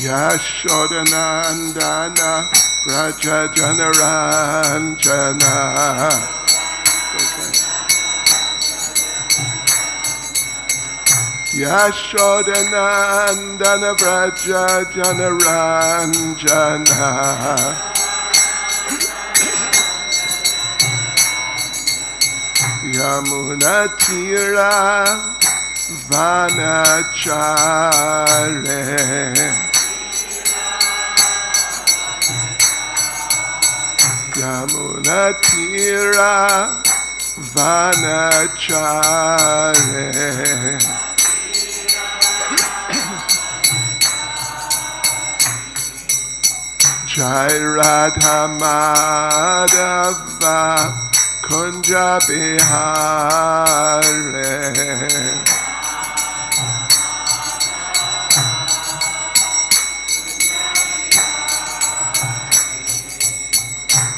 Yashodanandana Vraja Janaranjana. Yashodanandana Vraja Janaranjana. Yamuna Tira Vanachare. Yamuna Tira Vanachare. Jai Radha Madhava Kunja Bihare.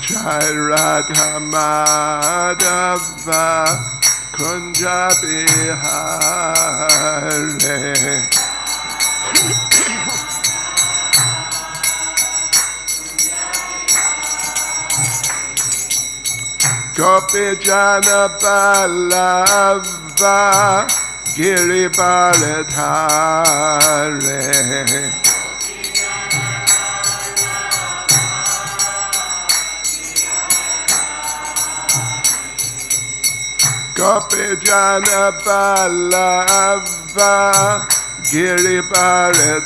Jai Radha Madhava Kunja Bihare. Gopi Jana Ballava Giri Baladhare. Gopi Jana Ballava Giri Baladhare.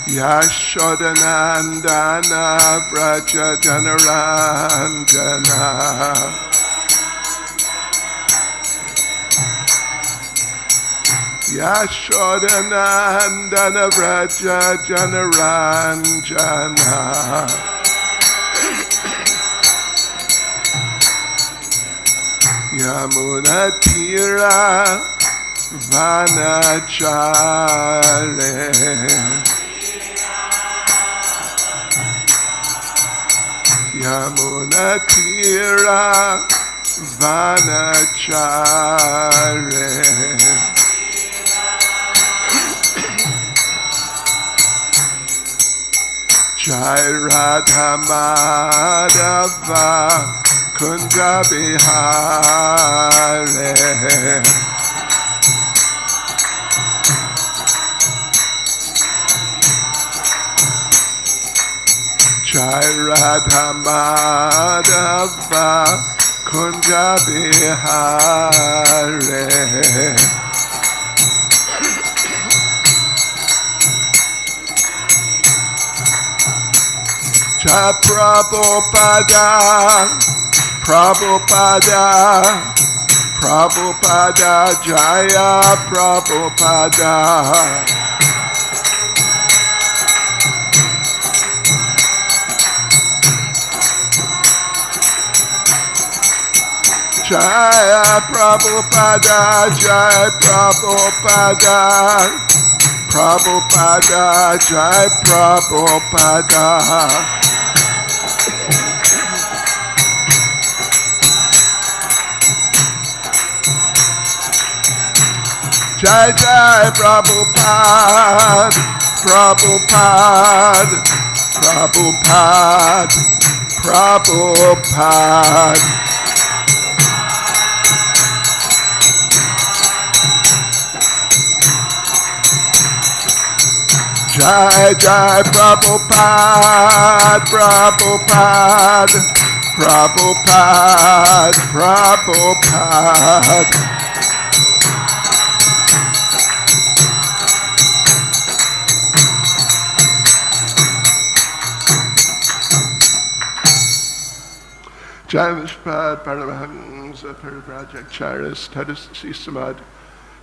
Yashodanandana Vraja Janaranjana. Yashodanandana Vraja Janaranjana. Yamuna Tira Vanachare. Yamuna Tira Vanachare. Jai Radha Madhava Kunja Bihare. Jai Radha Madhava Kunja Bihare. Jai Prabhupada, Prabhupada, Prabhupada, Jaya Prabhupada. Jaya Prabhupada, Jai Prabhupada, Prabhupada, Jai Prabhupada. Jai Jai Prabhupada, Prabhupada, Prabhupada, Prabhupada. Jai Jai Prabhupada, Prabhupada, Prabhupada, Prabhupada. Jai Vishpad Paramahamsa Parivrajacharya Tadasi Samad.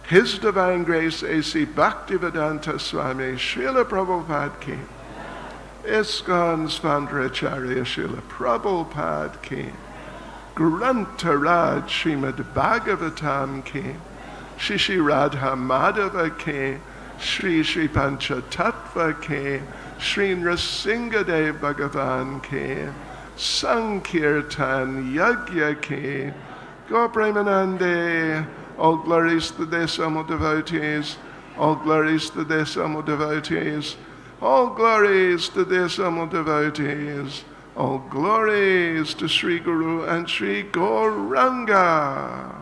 His Divine Grace A.C. Bhaktivedanta Swami Srila Prabhupada ki. ISKCON Svandracharya Srila Prabhupada ki. Grantaraj Srimad Bhagavatam ki. Shishi Radha Madhava ki. Shri Shri Pancha Tattva ki. Shri Nrsingadev Bhagavan ki. Sankirtan Yajna ki, Go Premanande, all glories to the Samo devotees, all glories to the Samo devotees, all glories to the Samo devotees, all glories to Sri Guru and Sri Gauranga,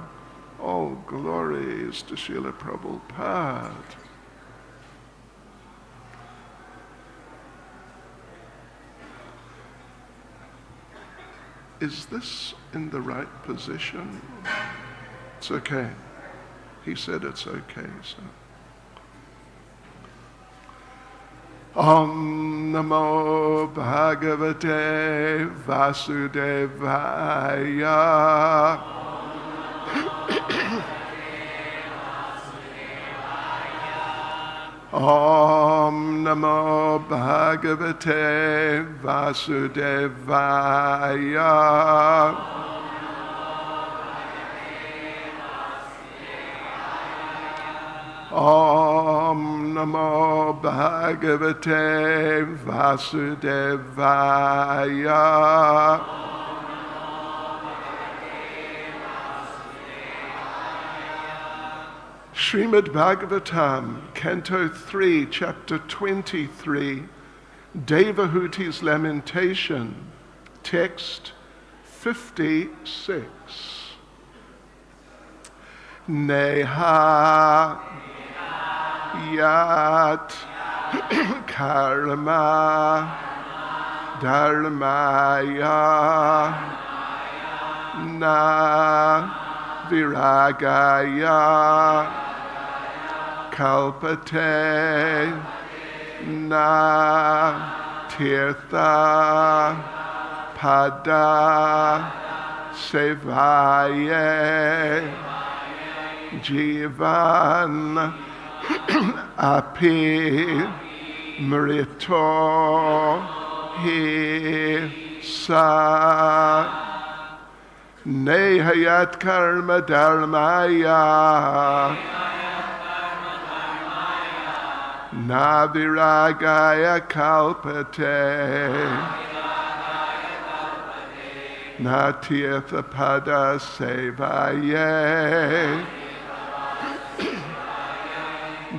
all glories to Srila Prabhupada. Is this in the right position? It's okay. He said it's okay, so. Om Namo Bhagavate Vasudevaya. Om Namo Bhagavate Vasudevaya. Om Namo Bhagavate Vasudevaya. Srimad Bhagavatam, Canto 3, Chapter 23, Devahuti's Lamentation, Text 56. Neha Yat Karma Dharmāya Na virāgāya kalpate na tīrtha-pada-sevāyai jīvann api mṛto hi sa neha yat karma dharmāya na virāgāya kalpate na tīrtha-pada-sevāyai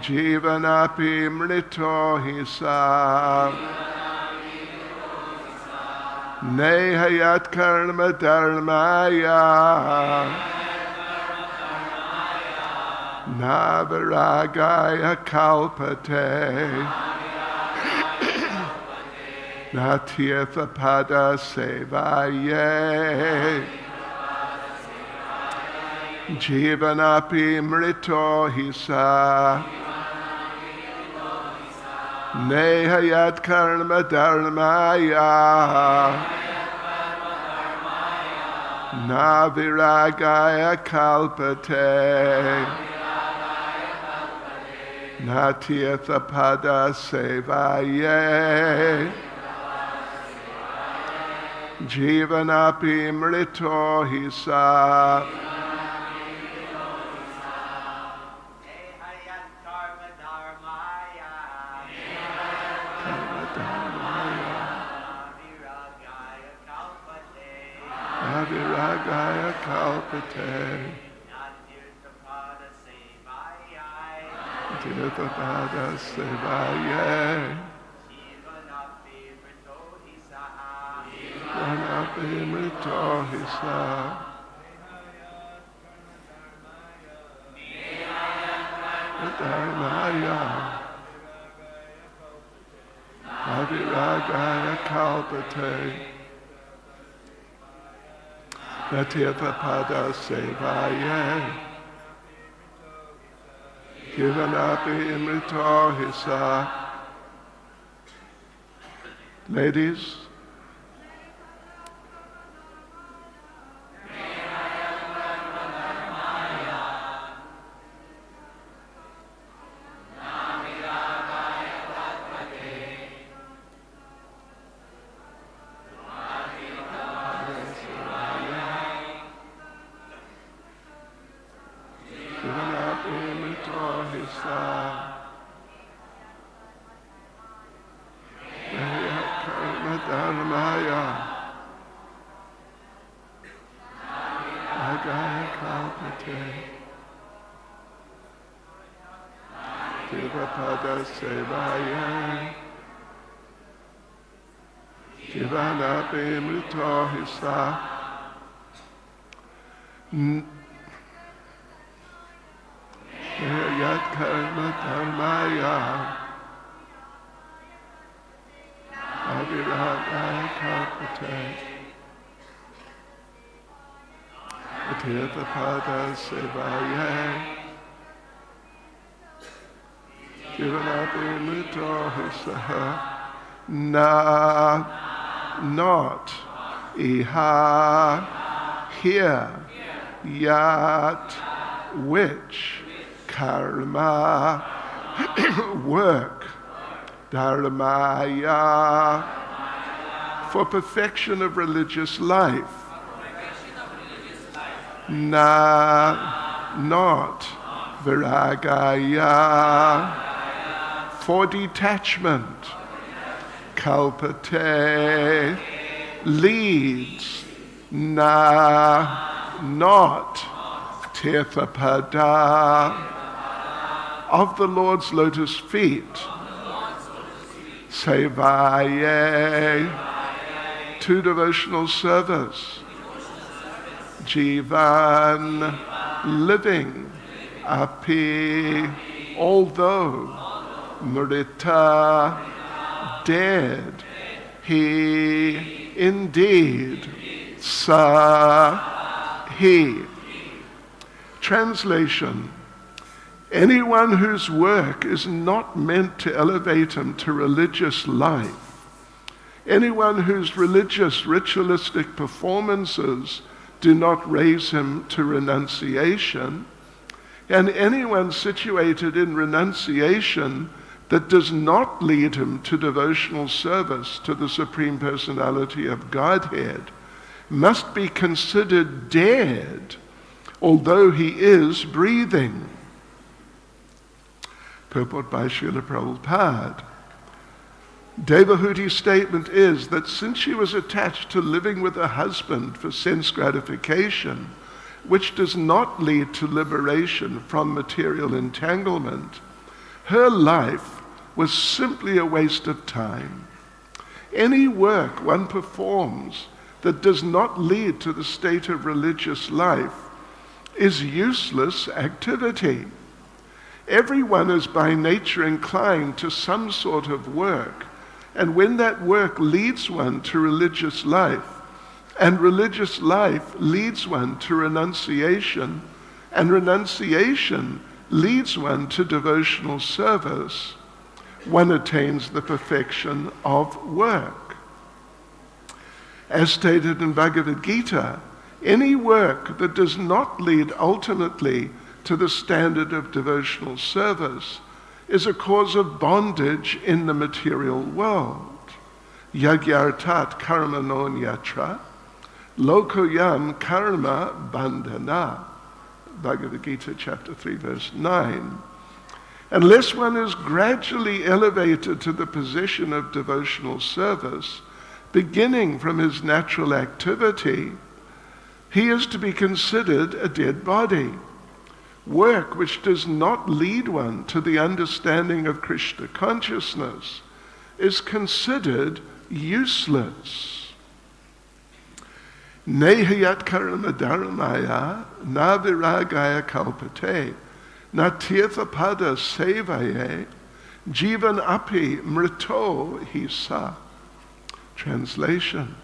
jīvann api mṛto hi sa neha yat karma dharmāya na virāgāya kalpate na tīrtha-pada-sevāyai jīvann api mṛto hi sa neha yat karma dharmāya na virāgāya kalpate na tīrtha-pada-sevāyai jīvann api mṛto hi sa virāgāya kalpate tīrtha-pada-sevāyai jīvann api mṛto hi sa dharmāya virāgāya kalpate na tīrtha-pada-sevāyai jīvann api mṛto hi sa. Ladies, dharmāya virāgāya kalpate, tīrtha-pada-sevāyai, jīvann mṛto. Neha karma dharmāya, virāgāya kalpate, tīrtha-pada-sevāyai, jīvann mṛto. Na, not, iha, here, yat, which, karma, work, dharmāya, for perfection of religious life. Na, not, virāgāya, for detachment. Kalpate, leads. Na, not, tīrtha-pada, of the Lord's lotus feet. Sevāyai, to devotional service. Jīvann, living. Api, although. Mṛtaḥ, dead. He, indeed. Sa, he. Translation: anyone whose work is not meant to elevate him to religious life, anyone whose religious ritualistic performances do not raise him to renunciation, and anyone situated in renunciation that does not lead him to devotional service to the Supreme Personality of Godhead must be considered dead, although he is breathing. Purport by Srila Prabhupada. Devahuti's statement is that since she was attached to living with a husband for sense gratification, which does not lead to liberation from material entanglement, her life was simply a waste of time. Any work one performs that does not lead to the state of religious life is useless activity. Everyone is by nature inclined to some sort of work, and when that work leads one to religious life, and religious life leads one to renunciation, and renunciation leads one to devotional service, one attains the perfection of work. As stated in Bhagavad Gita, any work that does not lead ultimately to the standard of devotional service is a cause of bondage in the material world. Yagyartat karma non yatra, lokoyam karma bandhana. Bhagavad Gita chapter 3 verse 9. Unless one is gradually elevated to the position of devotional service, beginning from his natural activity, he is to be considered a dead body. Work which does not lead one to the understanding of Krishna consciousness is considered useless. Neha karma dharmāya na virāgāya kalpate, na tīrtha-pada-sevāyai, jīvan api mṛto hi sa. Translation: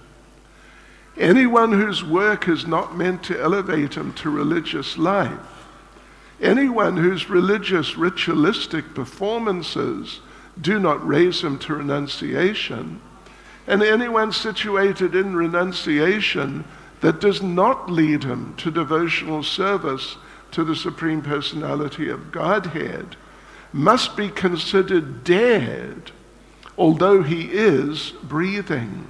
anyone whose work is not meant to elevate him to religious life, anyone whose religious ritualistic performances do not raise him to renunciation, and anyone situated in renunciation that does not lead him to devotional service to the Supreme Personality of Godhead must be considered dead, although he is breathing.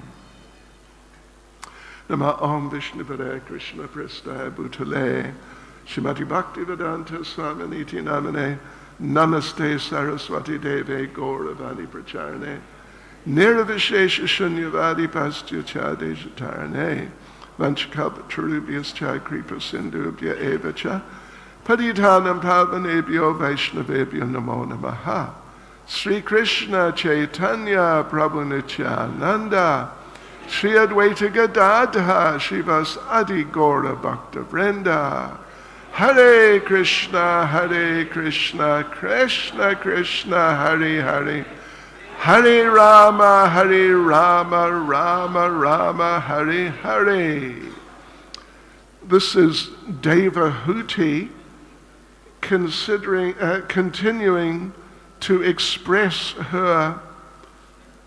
Nama Om Vishnu Padaya Krishna Prestaya Bhutale Srimad Bhakti Swami Niti Namane Namaste Saraswati Deve Gauravani Pracharane Nirvishesha Shunyavadi Pastya Chadejatarane vanchakalpatarubhyascha kripa-sindubhya eva cha patitanam pavanebhyo vaishnavebhyo namo namaha. Sri Krishna Chaitanya Prabhu Nityananda Shri Advaita Gadadha Shivas Adi Gaura Bhakta Vrinda Hare Krishna Krishna Krishna Hare Hare Hare Rama Rama Rama Hare Hare. This is Devahuti continuing to express her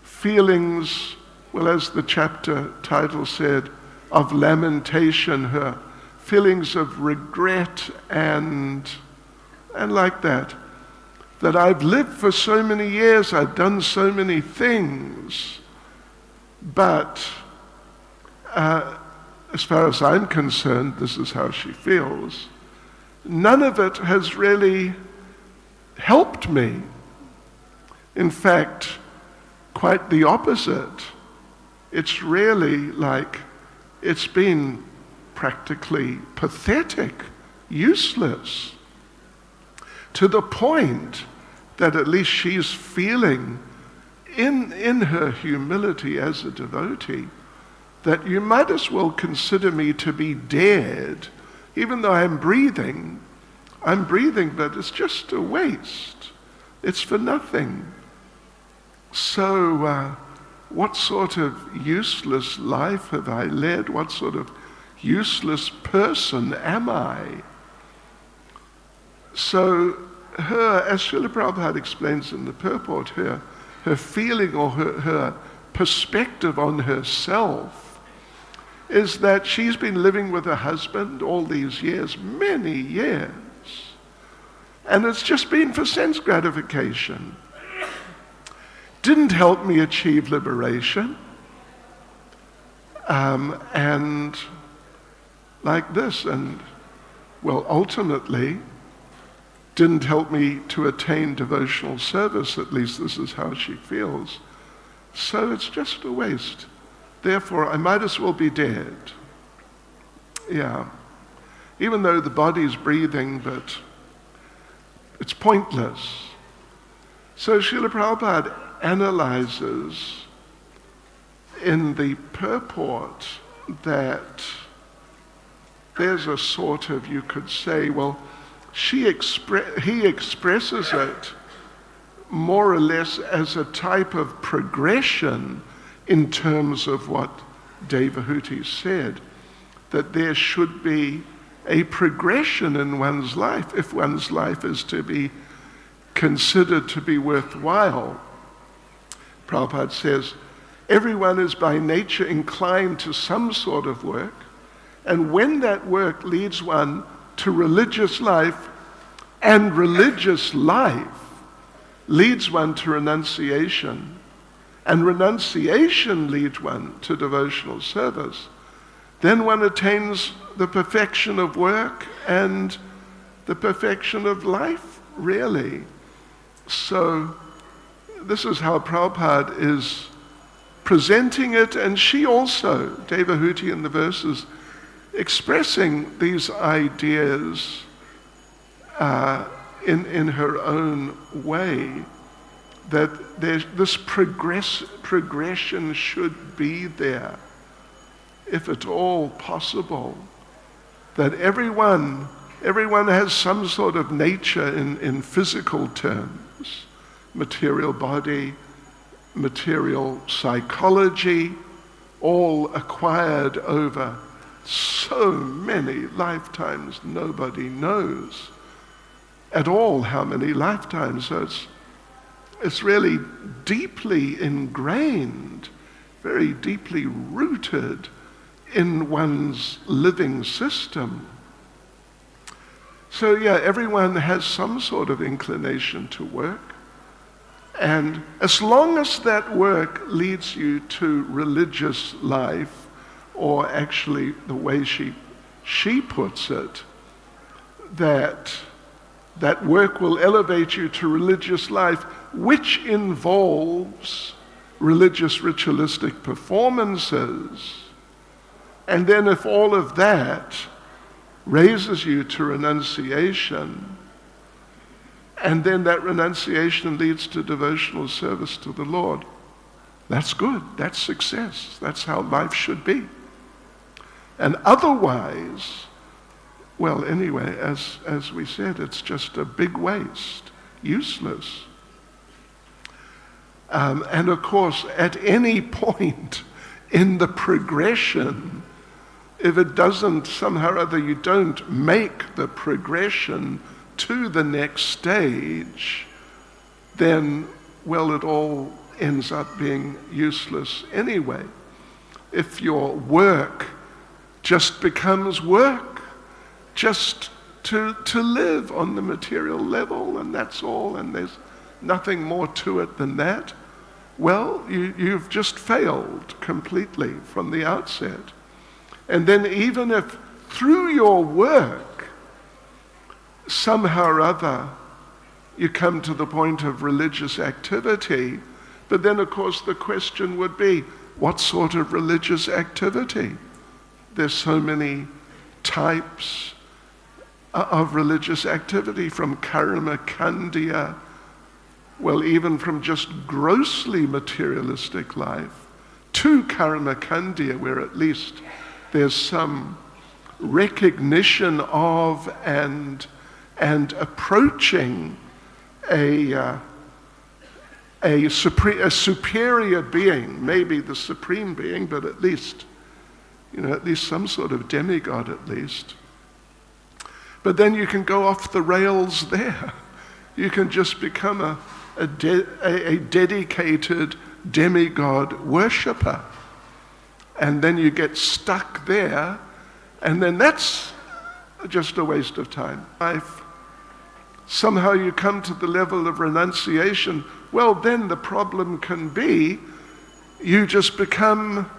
feelings, well, as the chapter title said, of lamentation, her feelings of regret and like that I've lived for so many years, I've done so many things, but as far as I'm concerned, this is how she feels, none of it has really helped me. In fact, quite the opposite. It's really like it's been practically pathetic, useless, to the point that at least she's feeling in her humility as a devotee that you might as well consider me to be dead, even though I'm breathing, but it's just a waste. It's for nothing. So what sort of useless life have I led? What sort of useless person am I? So her, as Srila Prabhupada explains in the purport, her feeling or her perspective on herself is that she's been living with her husband all these years, many years, and it's just been for sense gratification. Didn't help me achieve liberation, and like this, and well, ultimately didn't help me to attain devotional service, at least this is how she feels. So it's just a waste. Therefore, I might as well be dead. Yeah. Even though the body's breathing, but it's pointless. So Srila Prabhupada analyzes in the purport that there's a sort of, you could say, well, he expresses it more or less as a type of progression in terms of what Devahuti said, that there should be a progression in one's life if one's life is to be considered to be worthwhile. Prabhupada says, everyone is by nature inclined to some sort of work, and when that work leads one to religious life, and religious life leads one to renunciation, and renunciation leads one to devotional service, then one attains the perfection of work and the perfection of life, really. So this is how Prabhupada is presenting it, and she also, Devahuti in the verses, expressing these ideas in her own way, that this progression should be there, if at all possible, that everyone has some sort of nature in physical terms, material body, material psychology, all acquired over so many lifetimes. Nobody knows at all how many lifetimes. So it's really deeply ingrained, very deeply rooted in one's living system. So yeah, everyone has some sort of inclination to work. And as long as that work leads you to religious life, or actually the way she puts it, that work will elevate you to religious life, which involves religious ritualistic performances, And then if all of that raises you to renunciation, and then that renunciation leads to devotional service to the Lord, that's good, that's success, that's how life should be. And otherwise, well, anyway, as we said, it's just a big waste, useless. And of course, at any point in the progression, if it doesn't, somehow or other, you don't make the progression to the next stage, then, well, it all ends up being useless anyway. If your work just becomes work, just to live on the material level, and that's all, and there's nothing more to it than that, well, you've just failed completely from the outset. And then even if through your work, somehow or other, you come to the point of religious activity, but then of course the question would be, what sort of religious activity? There's so many types of religious activity, from karma kandya, well, even from just grossly materialistic life, to karma kandya, where at least there's some recognition of and approaching a superior being, maybe the supreme being, but at least some sort of demigod at least. But then you can go off the rails there. You can just become a dedicated demigod worshipper. And then you get stuck there, and then that's just a waste of time. If somehow you come to the level of renunciation, well, then the problem can be you just become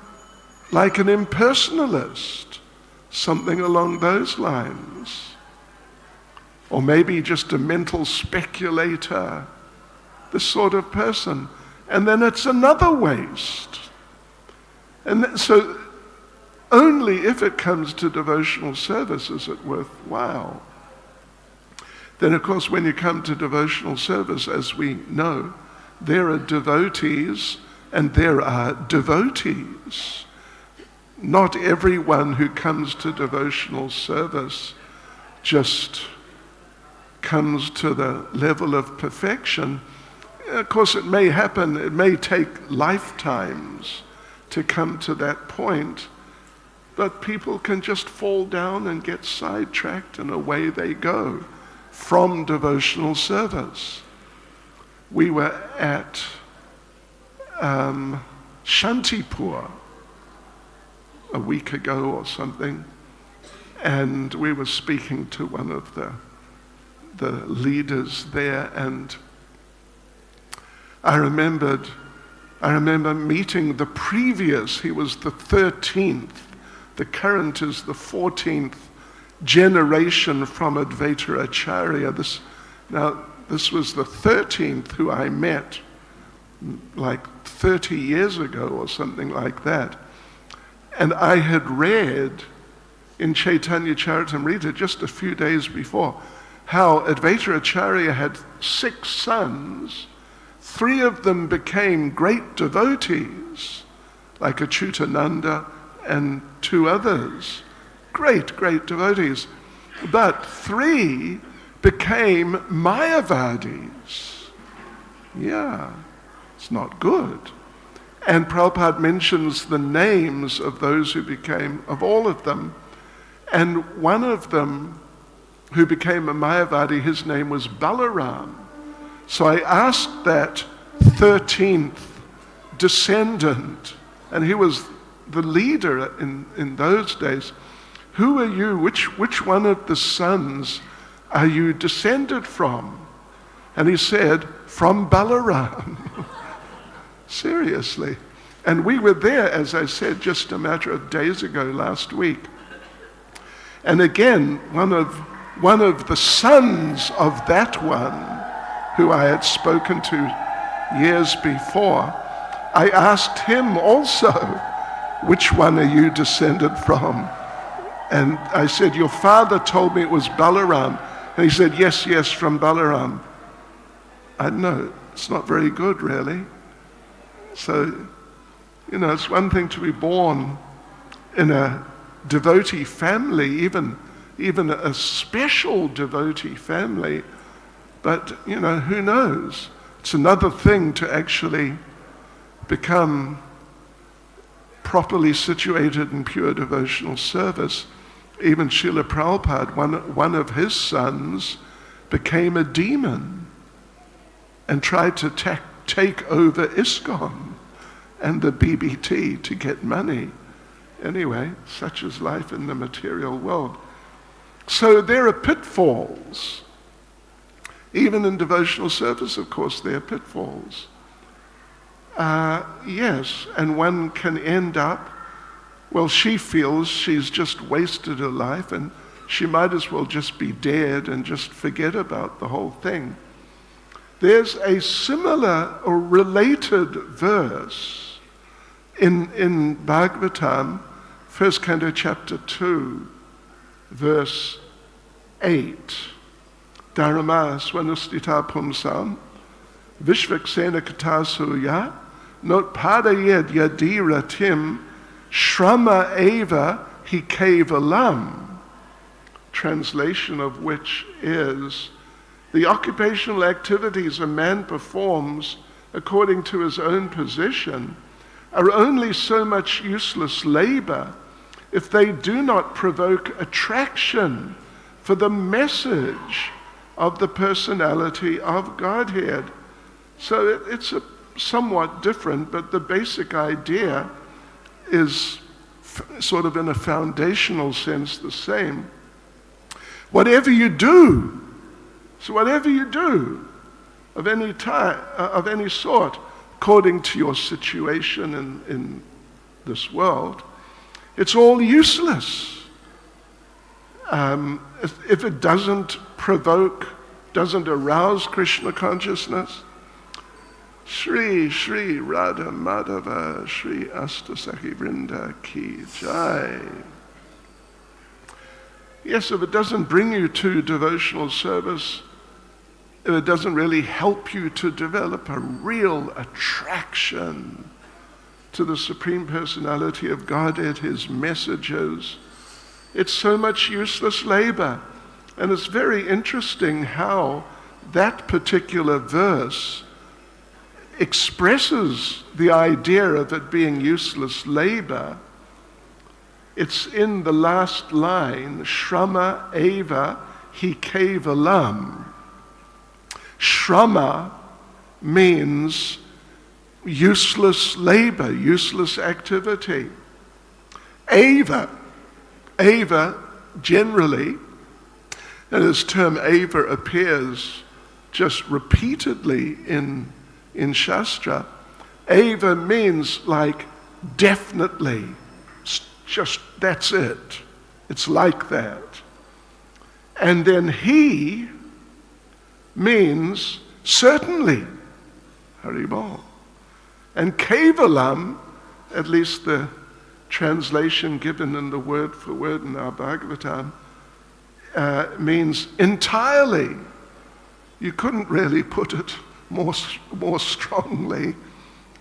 like an impersonalist, something along those lines. Or maybe just a mental speculator, this sort of person. And then it's another waste. And so only if it comes to devotional service is it worthwhile. Then of course when you come to devotional service, as we know, there are devotees and there are devotees. Not everyone who comes to devotional service just comes to the level of perfection. Of course it may happen, it may take lifetimes to come to that point, but people can just fall down and get sidetracked, and away they go from devotional service. We were at Shantipur a week ago or something, and we were speaking to one of the leaders there, and I remember meeting the previous, he was the 13th, the current is the 14th generation from Advaita Acharya. This was the 13th who I met like 30 years ago or something like that. And I had read in Chaitanya Charitamrita just a few days before how Advaita Acharya had 6 sons. 3 of them became great devotees, like Achyutananda and 2 others, great devotees. But 3 became Mayavadis. Yeah, it's not good. And Prabhupada mentions the names of those who became, of all of them, and one of them who became a Mayavadi, his name was Balaram. So I asked that 13th descendant, and he was the leader in those days, who are you, which one of the sons are you descended from? And he said, from Balaram. Seriously. And we were there, as I said, just a matter of days ago, last week. And again, one of the sons of that one, who I had spoken to years before, I asked him also, which one are you descended from? And I said, your father told me it was Balaram. And he said, yes, yes, from Balaram. I know, it's not very good, really. So, it's one thing to be born in a devotee family, even a special devotee family, but, who knows? It's another thing to actually become properly situated in pure devotional service. Even Srila Prabhupada, one of his sons, became a demon and tried to take over ISKCON and the BBT to get money. Anyway, such is life in the material world. So there are pitfalls. Even in devotional service, of course, there are pitfalls. Yes, and one can end up, well, she feels she's just wasted her life and she might as well just be dead and just forget about the whole thing. There's a similar or related verse in Bhagavatam, first canto, chapter 2, verse 8. Dharmāya svanustita pumsam vishvaksena katasuya notpadayed yadiratim shrama eva hi kevalam. Translation of which is, the occupational activities a man performs according to his own position are only so much useless labor if they do not provoke attraction for the message of the personality of Godhead. So it's a somewhat different, but the basic idea is sort of in a foundational sense the same. Whatever you do, of any type, of any sort, according to your situation in this world, it's all useless. If it doesn't provoke, doesn't arouse Krishna consciousness, Shri Shri Radha Madhava Shri Astasakhi Vrinda Ki Jai. Yes, if it doesn't bring you to devotional service, if it doesn't really help you to develop a real attraction to the Supreme Personality of Godhead, His messages, it's so much useless labor. And it's very interesting how that particular verse expresses the idea of it being useless labor. It's in the last line, Shrama eva hi kevalam. Shrama means useless labor, useless activity. Eva generally, and this term eva appears just repeatedly in Shastra. Eva means like definitely, just that's it. It's like that. And then he means certainly. Haribol. And kevalam, at least the translation given in the word for word in our Bhagavatam, means entirely. You couldn't really put it more strongly.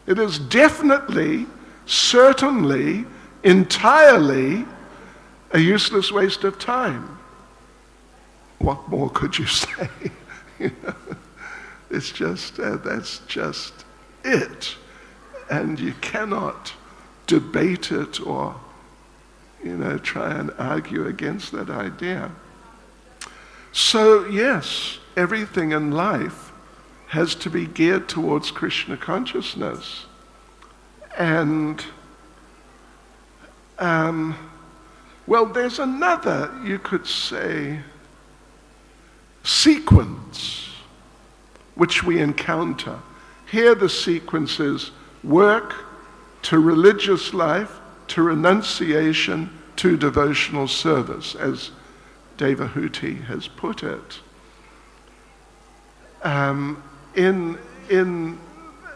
It is definitely, certainly, entirely a useless waste of time. What more could you say? It's just, that's just it. And you cannot debate it or, try and argue against that idea. So yes, everything in life has to be geared towards Krishna consciousness. And, well, there's another, you could say, sequence which we encounter. Here the sequence is work to religious life, to renunciation, to devotional service, as Devahuti has put it. In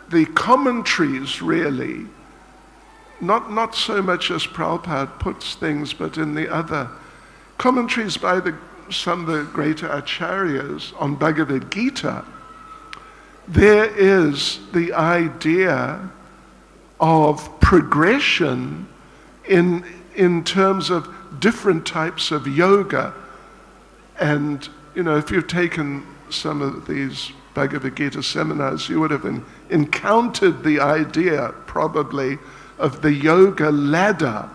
the commentaries, really, not so much as Prabhupada puts things, but in the other commentaries by some of the greater acharyas on Bhagavad Gita, there is the idea of progression in terms of different types of yoga. And, if you've taken some of these Bhagavad Gita seminars, you would have encountered the idea, probably, of the yoga ladder.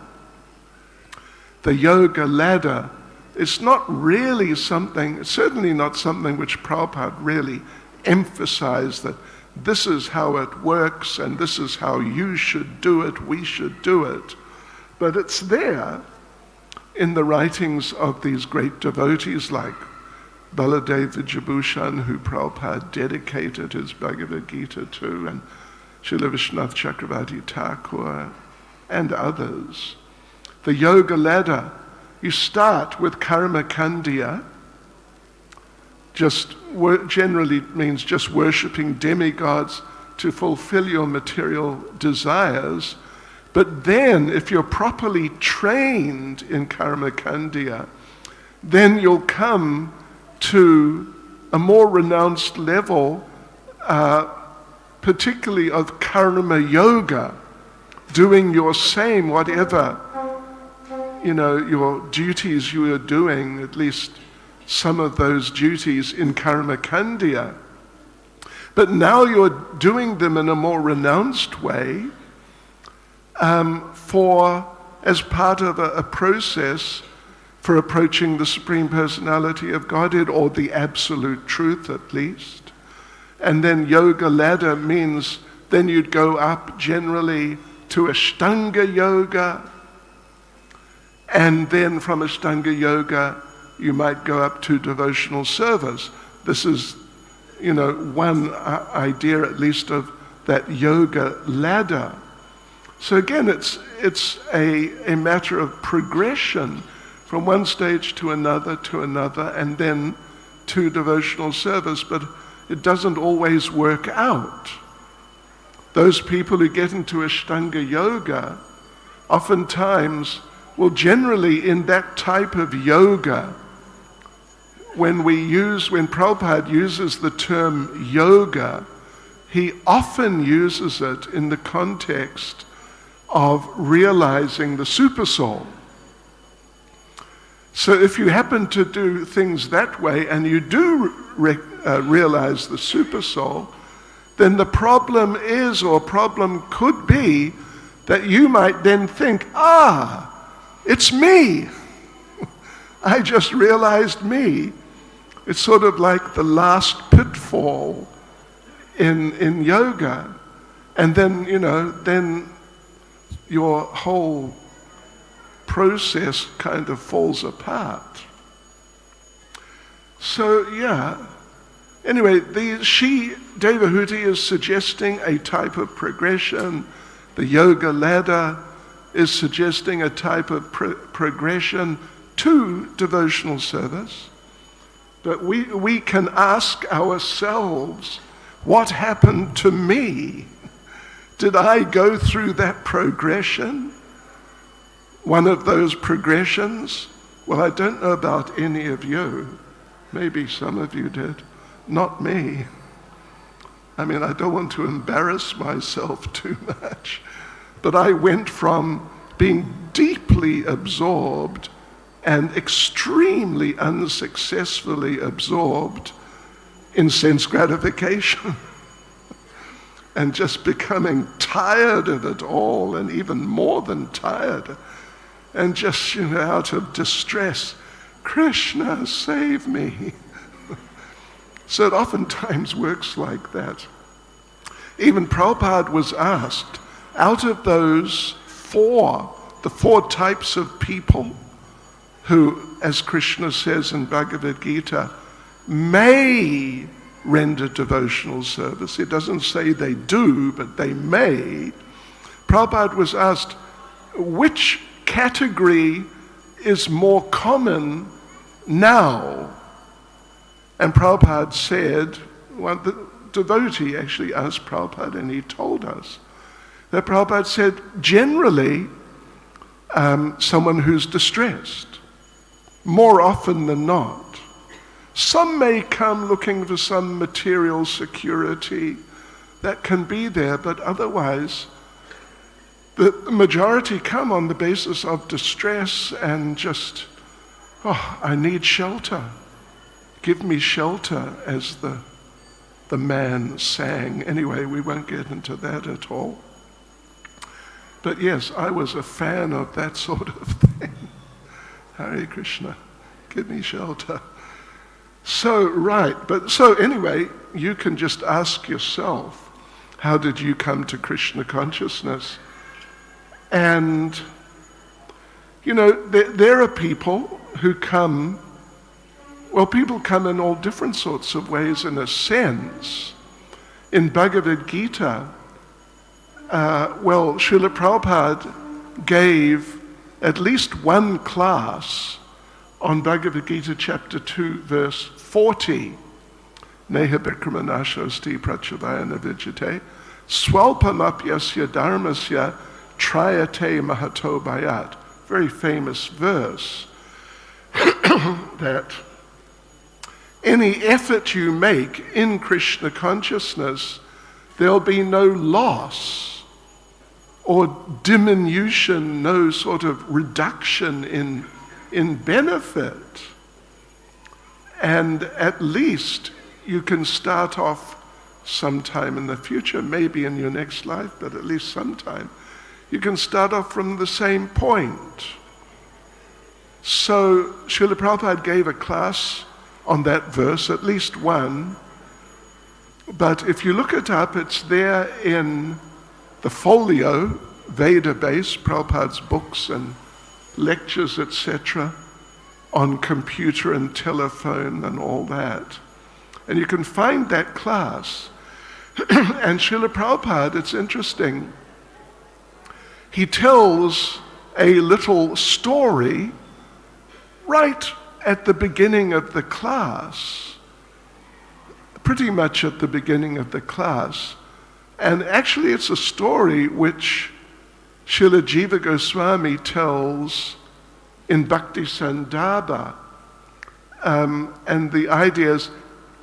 The yoga ladder is not really something, it's certainly not something which Prabhupada really emphasized, that this is how it works and this is how you should do it, we should do it. But it's there in the writings of these great devotees like Baladeva Vijayabhushan, who Prabhupada dedicated his Bhagavad Gita to, and Srila Vishwanath Chakravarti Thakur, and others. The yoga ladder, you start with karma kandya, generally means just worshipping demigods to fulfill your material desires. But then, if you're properly trained in karma kandya, then you'll come to a more renounced level, particularly of karma yoga, doing your same, whatever, your duties you are doing, at least some of those duties in karma kandya. But now you're doing them in a more renounced way, as part of a process for approaching the Supreme Personality of Godhead, or the Absolute Truth at least. And then yoga ladder means then you'd go up generally to Ashtanga yoga, and then from Ashtanga yoga you might go up to devotional service. This is, one idea at least of that yoga ladder. So again, it's a matter of progression from one stage to another, and then to devotional service, but it doesn't always work out. Those people who get into Ashtanga yoga, oftentimes, generally in that type of yoga, when Prabhupada uses the term yoga, he often uses it in the context of realizing the supersoul. So if you happen to do things that way and you do realize the supersoul, then the problem could be that you might then think, it's me. I just realized me. It's sort of like the last pitfall in yoga. And then, then your whole process kind of falls apart. So, anyway, Devahuti is suggesting a type of progression. The yoga ladder is suggesting a type of progression to devotional service. But we can ask ourselves, what happened to me? Did I go through that progression? One of those progressions? Well, I don't know about any of you. Maybe some of you did. Not me. I don't want to embarrass myself too much. But I went from being deeply absorbed and extremely unsuccessfully absorbed in sense gratification and just becoming tired of it all, and even more than tired, and just, out of distress, Krishna, save me. So it oftentimes works like that. Even Prabhupada was asked, out of those the four types of people who, as Krishna says in Bhagavad Gita, may render devotional service. It doesn't say they do, but they may. Prabhupada was asked, which category is more common now? And Prabhupada said, the devotee actually asked Prabhupada, and he told us that Prabhupada said, generally, someone who's distressed, more often than not. Some may come looking for some material security that can be there, but otherwise, the majority come on the basis of distress and just, I need shelter. Give me shelter, as the man sang. Anyway, we won't get into that at all. But yes, I was a fan of that sort of thing. Hare Krishna, give me shelter. So anyway, you can just ask yourself, how did you come to Krishna consciousness? And, there are people who come, people come in all different sorts of ways in a sense. In Bhagavad Gita, Srila Prabhupada gave at least one class on Bhagavad Gita chapter 2 verse 40. Neha bikramanashosti prachavayana vijate swalpamapyasya dharmasya trayate mṛto bhayat. Very famous verse that any effort you make in Krishna consciousness, there'll be no loss or diminution, no sort of reduction in benefit. And at least you can start off sometime in the future, maybe in your next life, but at least sometime, you can start off from the same point. So Srila Prabhupada gave a class on that verse, at least one, but if you look it up, it's there in the folio, Veda-based, Prabhupada's books and lectures, etc., on computer and telephone and all that. And you can find that class. And Srila Prabhupada, it's interesting, he tells a little story right at the beginning of the class, pretty much at the beginning of the class. And actually it's a story which Srila Jiva Goswami tells in Bhakti Sandarbha. And the idea is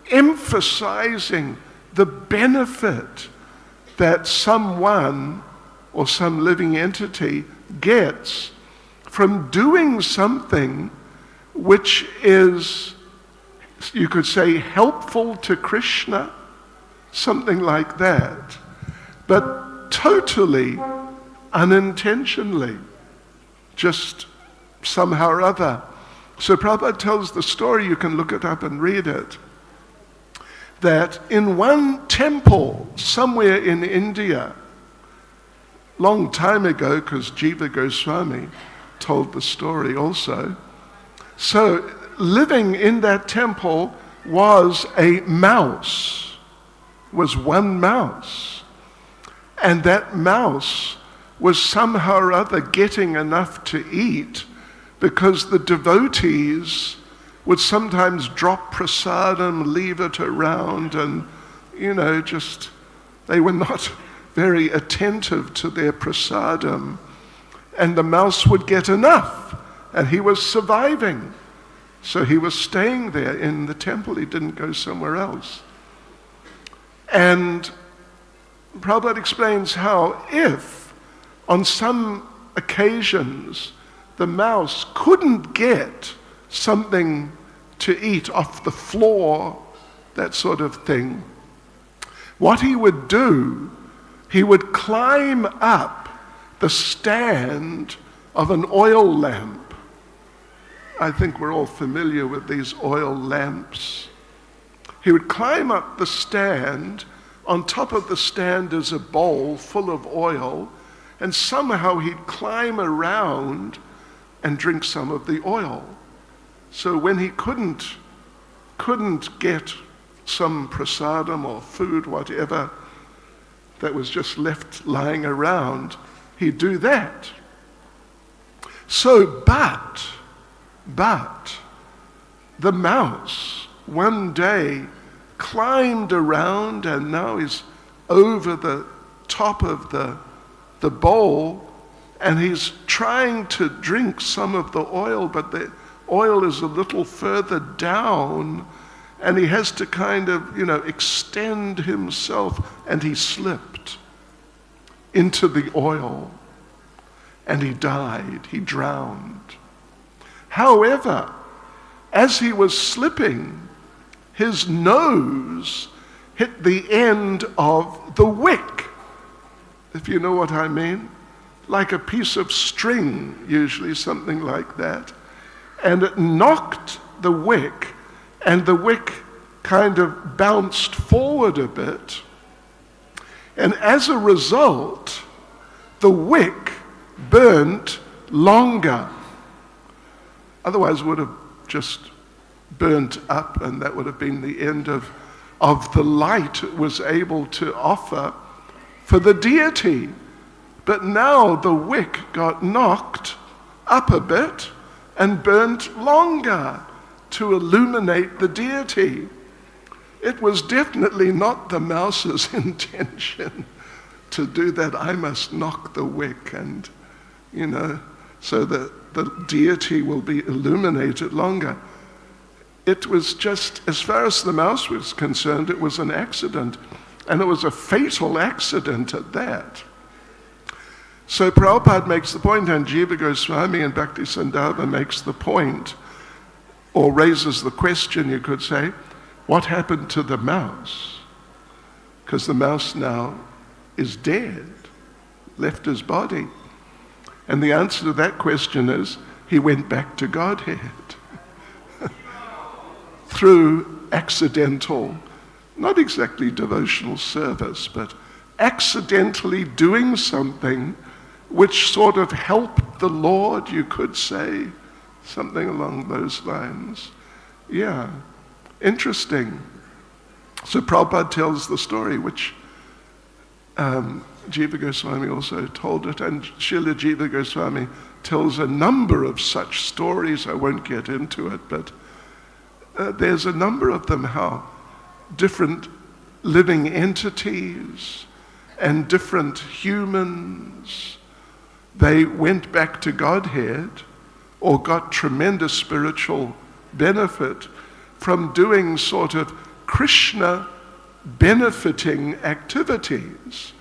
emphasizing the benefit that someone or some living entity gets from doing something which is, you could say, helpful to Krishna, something like that, but totally unintentionally, just somehow or other. So Prabhupada tells the story, you can look it up and read it, that in one temple somewhere in India, long time ago, because Jiva Goswami told the story also, so living in that temple was a mouse, was one mouse. And that mouse was somehow or other getting enough to eat, because the devotees would sometimes drop prasadam, leave it around, and, just, they were not very attentive to their prasadam. And the mouse would get enough, and he was surviving. So he was staying there in the temple, he didn't go somewhere else. And Prabhupada explains how if, on some occasions, the mouse couldn't get something to eat off the floor, that sort of thing, what he would do, he would climb up the stand of an oil lamp. I think we're all familiar with these oil lamps. He would climb up the stand. On top of the stand is a bowl full of oil, and somehow he'd climb around and drink some of the oil. So when he couldn't get some prasadam or food, whatever, that was just left lying around, he'd do that. So, but the mouse one day climbed around, and now he's over the top of the the bowl, and he's trying to drink some of the oil, but the oil is a little further down, and he has to kind of, extend himself, and he slipped into the oil, and he died, he drowned. However, as he was slipping, his nose hit the end of the wick, if you know what I mean, like a piece of string, usually something like that, and it knocked the wick, and the wick kind of bounced forward a bit, and as a result, the wick burnt longer. Otherwise, it would have just burnt up, and that would have been the end of the light it was able to offer for the deity. But now the wick got knocked up a bit and burnt longer to illuminate the deity. It was definitely not the mouse's intention to do that. I must knock the wick and, so that the deity will be illuminated longer. It was just, as far as the mouse was concerned, it was an accident, and it was a fatal accident at that. So Prabhupada makes the point, and Jiva Goswami and Bhakti Sandarbha makes the point, or raises the question, you could say, what happened to the mouse? Because the mouse now is dead, left his body. And the answer to that question is, he went back to Godhead through accidental, not exactly devotional service, but accidentally doing something which sort of helped the Lord, you could say, something along those lines. Yeah, interesting. So Prabhupada tells the story, which Jiva Goswami also told it, and Srila Jiva Goswami tells a number of such stories. I won't get into it, but there's a number of them, how different living entities and different humans, they went back to Godhead or got tremendous spiritual benefit from doing sort of Krishna benefiting activities,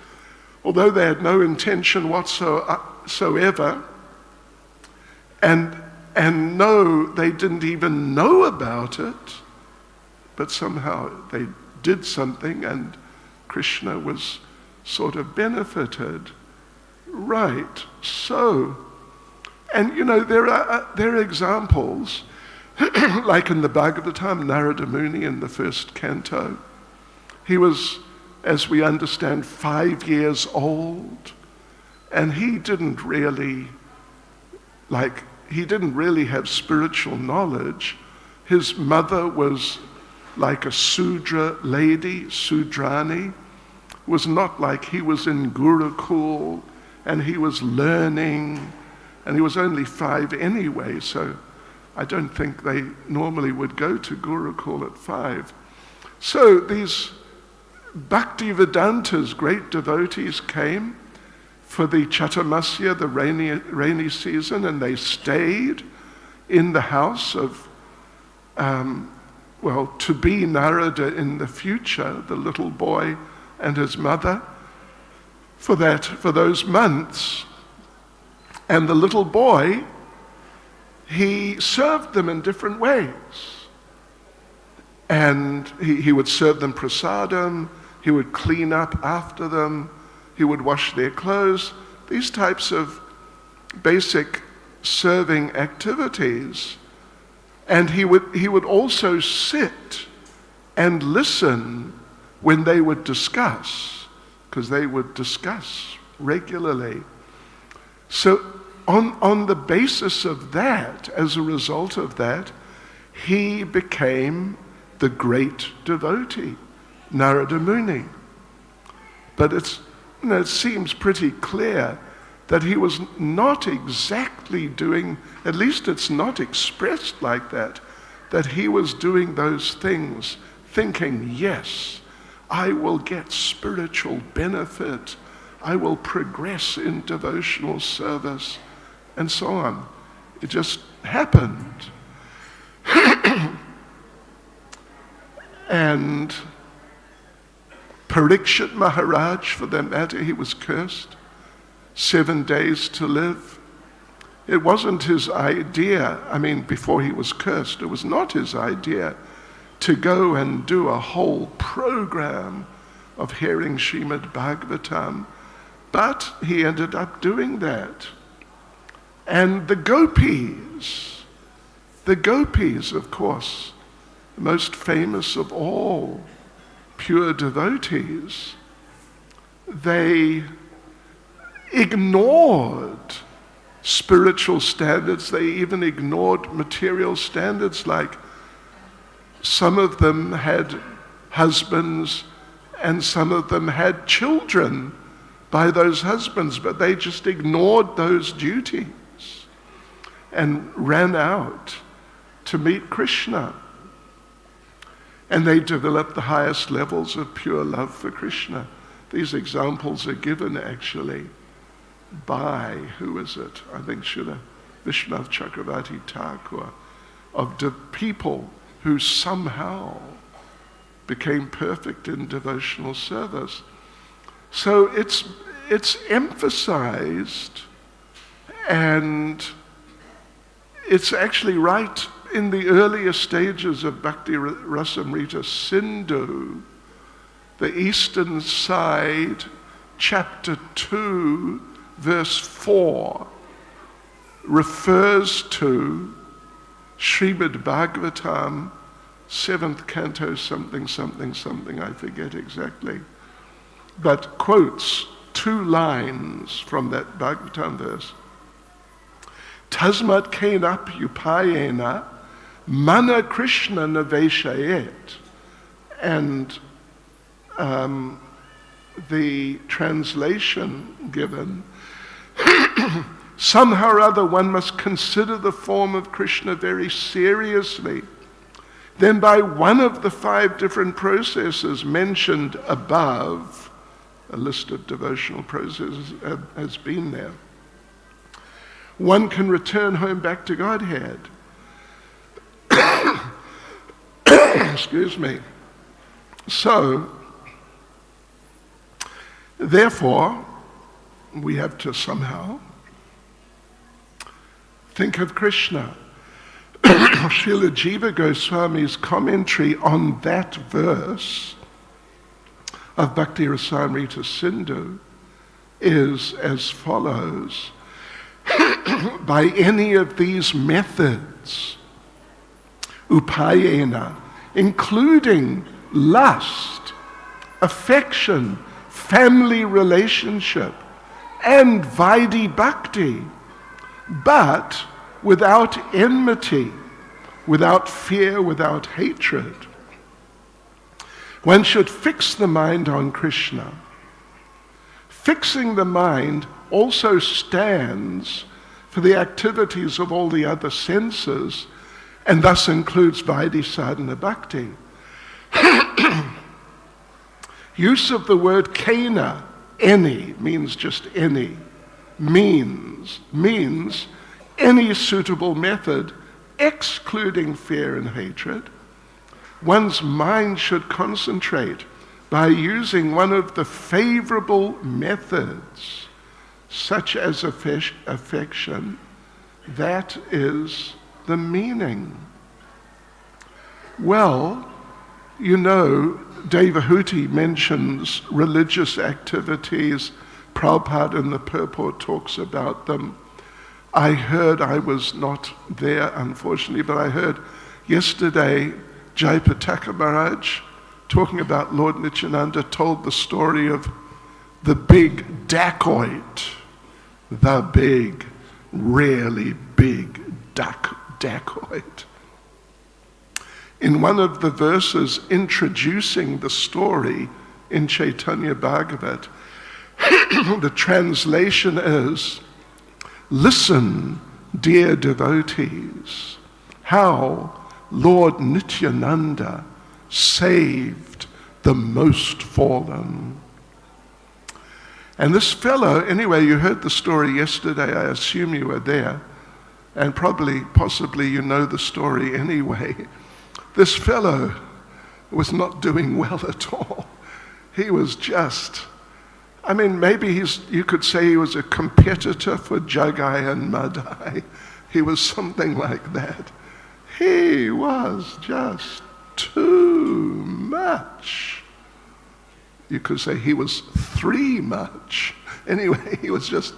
although they had no intention whatsoever, and no, they didn't even know about it, but somehow they did something and Krishna was sort of benefited. Right, so, and there are examples, like in the Bhagavatam, Narada Muni in the first canto. He was, as we understand, 5 years old, and he didn't really have spiritual knowledge. His mother was like a Sudra lady, Sudrani. It was not like he was in Gurukul and he was learning, and he was only 5 anyway, so I don't think they normally would go to Gurukul at 5. So these Bhakti Vedantas, great devotees, came for the Chatumasya, the rainy season, and they stayed in the house of, to be Narada in the future, the little boy and his mother, for those months. And the little boy, he served them in different ways. And he would serve them prasadam, he would clean up after them, he would wash their clothes, these types of basic serving activities. And he would also sit and listen when they would discuss, because they would discuss regularly. So on the basis of that, as a result of that, he became the great devotee, Narada Muni. But it seems pretty clear that he was not exactly doing, at least it's not expressed like that he was doing those things thinking, yes, I will get spiritual benefit I will progress in devotional service, and so on. It just happened. And Parikshit Maharaj, for that matter, he was cursed. 7 days to live. It wasn't his idea, before he was cursed, it was not his idea to go and do a whole program of hearing Srimad Bhagavatam, but he ended up doing that. And the gopis, of course, the most famous of all pure devotees, they ignored spiritual standards. They even ignored material standards, like some of them had husbands and some of them had children by those husbands, but they just ignored those duties and ran out to meet Krishna. And they developed the highest levels of pure love for Krishna. These examples are given actually by, who is it? I think Srila Vishwanath Chakravarti Thakur, of people who somehow became perfect in devotional service. So it's emphasized, and it's actually right in the earlier stages of Bhakti Rasamrita Sindhu, the eastern side, chapter 2, verse 4, refers to Srimad Bhagavatam, 7th canto, something, I forget exactly, but quotes 2 lines from that Bhagavatam verse. Tasmat kenap upayena mana Krishna naveshayet. And the translation given, somehow or other one must consider the form of Krishna very seriously. Then by one of the 5 different processes mentioned above, a list of devotional processes has been there, one can return home back to Godhead. Excuse me. So, therefore, we have to somehow think of Krishna. Srila Jiva Goswami's commentary on that verse of Bhakti Rasamrita Sindhu is as follows. By any of these methods, upayena, including lust, affection, family relationship, and vaidhi bhakti, but without enmity, without fear, without hatred. One should fix the mind on Krishna. Fixing the mind also stands for the activities of all the other senses, and thus includes vaidhi sadhana bhakti. Use of the word kena, any, means just any, means any suitable method, excluding fear and hatred. One's mind should concentrate by using one of the favorable methods, such as affection. That is the meaning. Well, you know, Devahuti mentions religious activities. Prabhupada in the purport talks about them. I heard, I was not there unfortunately, but I heard yesterday Jayapataka Maharaj talking about Lord Nityananda told the story of the big dacoit, the big, really big dacoit. In one of the verses introducing the story in Chaitanya Bhagavat, the translation is, "Listen, dear devotees, how Lord Nityananda saved the most fallen." And this fellow, anyway, you heard the story yesterday, I assume you were there, and possibly you know the story anyway. This fellow was not doing well at all. He was just, maybe you could say he was a competitor for Jagai and Madai. He was something like that. He was just too much. You could say he was three much. Anyway, he was just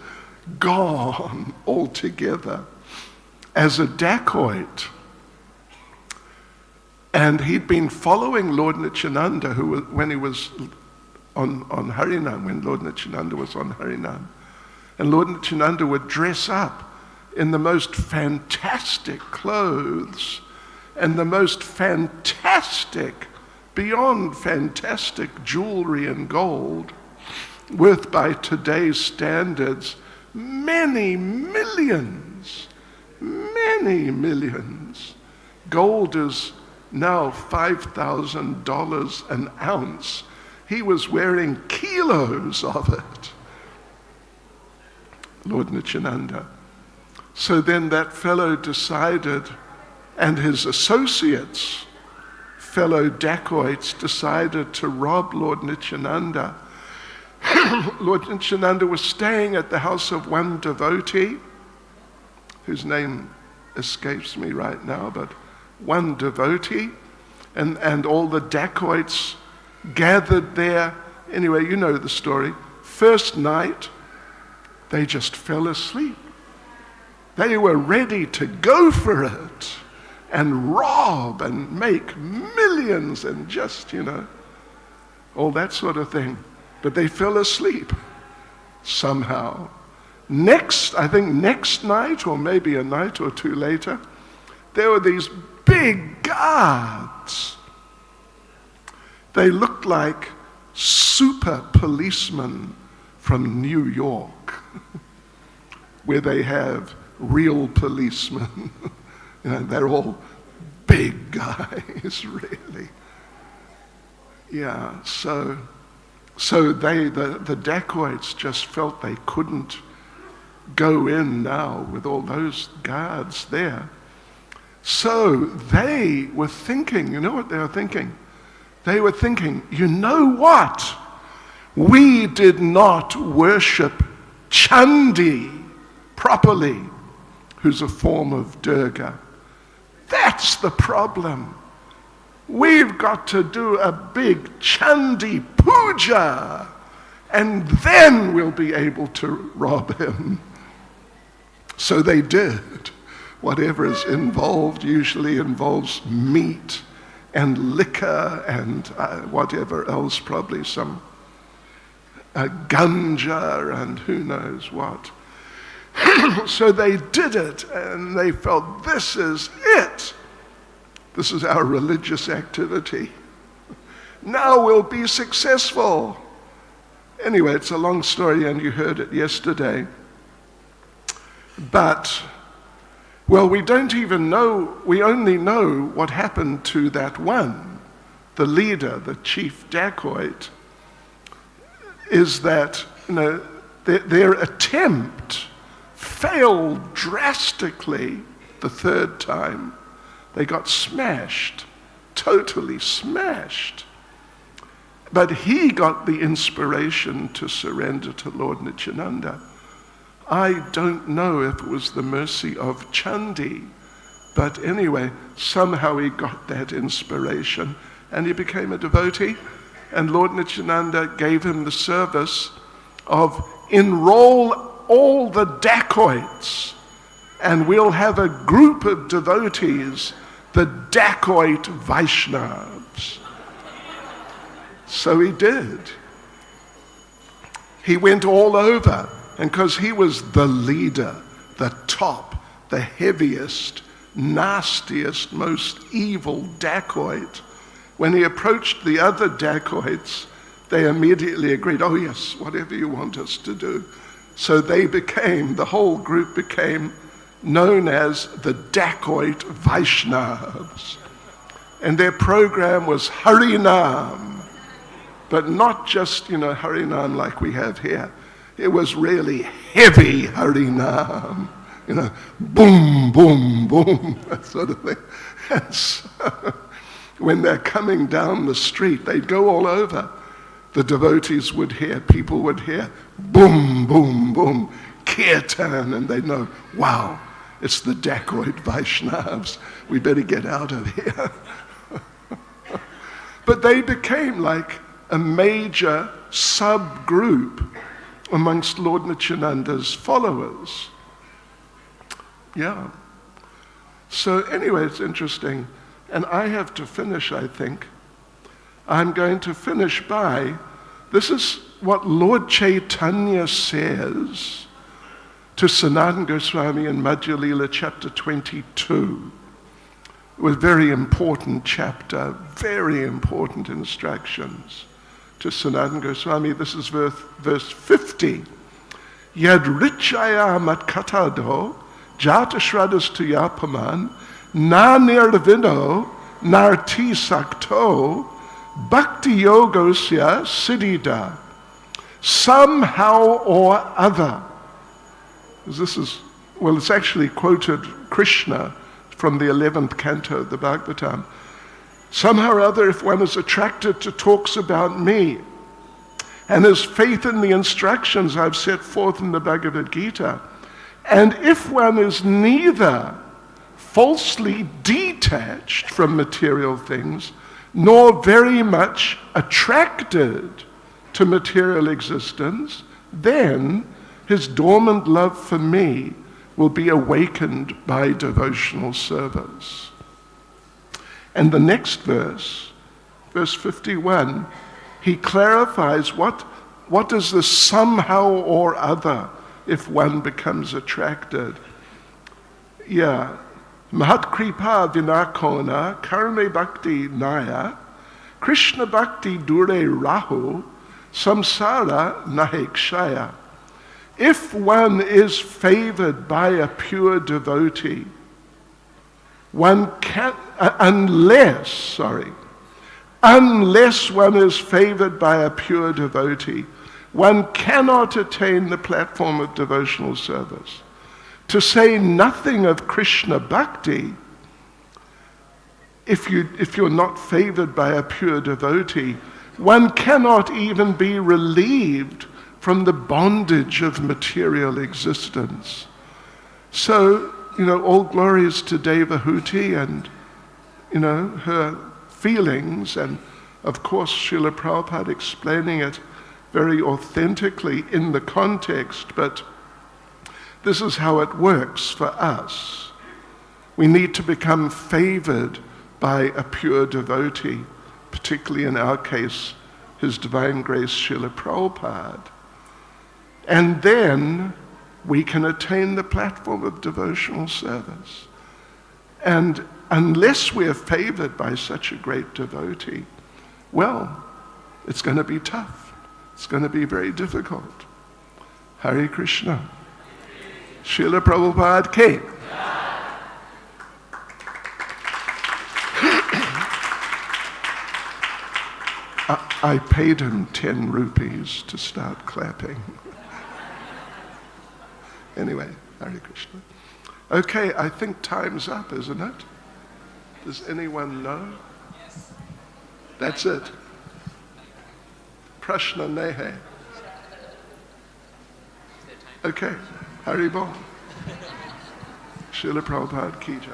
gone altogether as a dacoit. And he'd been following Lord Nityananda, when he was on Harinam, when Lord Nityananda was on Harinam. And Lord Nityananda would dress up in the most fantastic clothes and the most fantastic, beyond fantastic jewelry and gold, worth by today's standards many millions. Gold is now $5,000 an ounce. He was wearing kilos of it, Lord Nityananda. So then that fellow decided, and his associates, fellow dacoits, decided to rob Lord Nityananda. Lord Nityananda was staying at the house of one devotee, whose name escapes me right now, but one devotee, and all the dacoits gathered there. Anyway, you know the story. First night, they just fell asleep. They were ready to go for it and rob and make millions and just, all that sort of thing. But they fell asleep somehow. I think next night, or maybe a night or two later, there were these big guards. They looked like super policemen from New York, where they have real policemen. They're all big guys, really. Yeah, so the dacoits just felt they couldn't go in now with all those guards there. So they were thinking, you know what they were thinking? They were thinking, you know what? We did not worship Chandi properly, who's a form of Durga. That's the problem. We've got to do a big Chandi puja, and then we'll be able to rob him. So they did. Whatever is involved usually involves meat and liquor and whatever else, probably some ganja and who knows what. So they did it, and they felt, this is it. This is our religious activity. Now we'll be successful. Anyway, it's a long story, and you heard it yesterday. But, well, we don't even know, we only know what happened to that one, the leader, the chief dacoit, is that, their attempt failed drastically the third time. They got smashed, totally smashed. But he got the inspiration to surrender to Lord Nityananda. I don't know if it was the mercy of Chandi, but anyway, somehow he got that inspiration and he became a devotee, and Lord Nityananda gave him the service of enroll all the dacoits, and we'll have a group of devotees, the dacoit Vaishnavas. So he did. He went all over, and because he was the leader, the top, the heaviest, nastiest, most evil dacoit, when he approached the other dacoits, they immediately agreed, oh yes, whatever you want us to do. So the whole group became known as the dacoit Vaishnavas. And their program was Harinam, but not just, Harinam like we have here. It was really heavy Harinam, boom, boom, boom, that sort of thing. And so, when they're coming down the street, they'd go all over. The devotees would hear, people would hear, boom, boom, boom, kirtan, and they'd know, wow, it's the dacoit Vaishnavas. We better get out of here. But they became like a major subgroup amongst Lord Nityananda's followers. Yeah. So anyway, it's interesting. And I have to finish, I think. I'm going to finish by, this is what Lord Chaitanya says to Sanatana Goswami in Madhya Lila chapter 22. It was a very important chapter, very important instructions to Sanatana Goswami. This is verse 50. Yad richaya matkatado jata shraddhas tuyapaman na nirvino narti sakto bhakti yogosya siddhida. Somehow or other. This is, well, it's actually quoted Krishna from the 11th canto of the Bhagavatam. Somehow or other, if one is attracted to talks about me and has faith in the instructions I've set forth in the Bhagavad Gita, and if one is neither falsely detached from material things, nor very much attracted to material existence, then his dormant love for me will be awakened by devotional service. And the next verse, verse 51, he clarifies what is the somehow or other if one becomes attracted. Yeah. Mahat kripa vinakona karme bhakti naya Krishna bhakti dure rahu samsara nahekshaya. If one is favored by a pure devotee, one can, unless one is favored by a pure devotee, one cannot attain the platform of devotional service. To say nothing of Krishna bhakti, if you're not favored by a pure devotee, one cannot even be relieved from the bondage of material existence. So, all glories to Devahuti and, her feelings, and of course Srila Prabhupada explaining it very authentically in the context, but this is how it works for us. We need to become favored by a pure devotee, particularly in our case, His Divine Grace Srila Prabhupada. And then we can attain the platform of devotional service. And unless we're favored by such a great devotee, well, it's going to be tough. It's going to be very difficult. Hare Krishna. Srila Prabhupada ki. I paid him 10 rupees to start clapping. Anyway, Hare Krishna. Okay, I think time's up, isn't it? Does anyone know? Yes. That's it. Prashna neha. Okay, Haribol. Srila Prabhupada ki jai.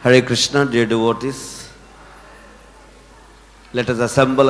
Hare Krishna, dear devotees. Let us assemble at the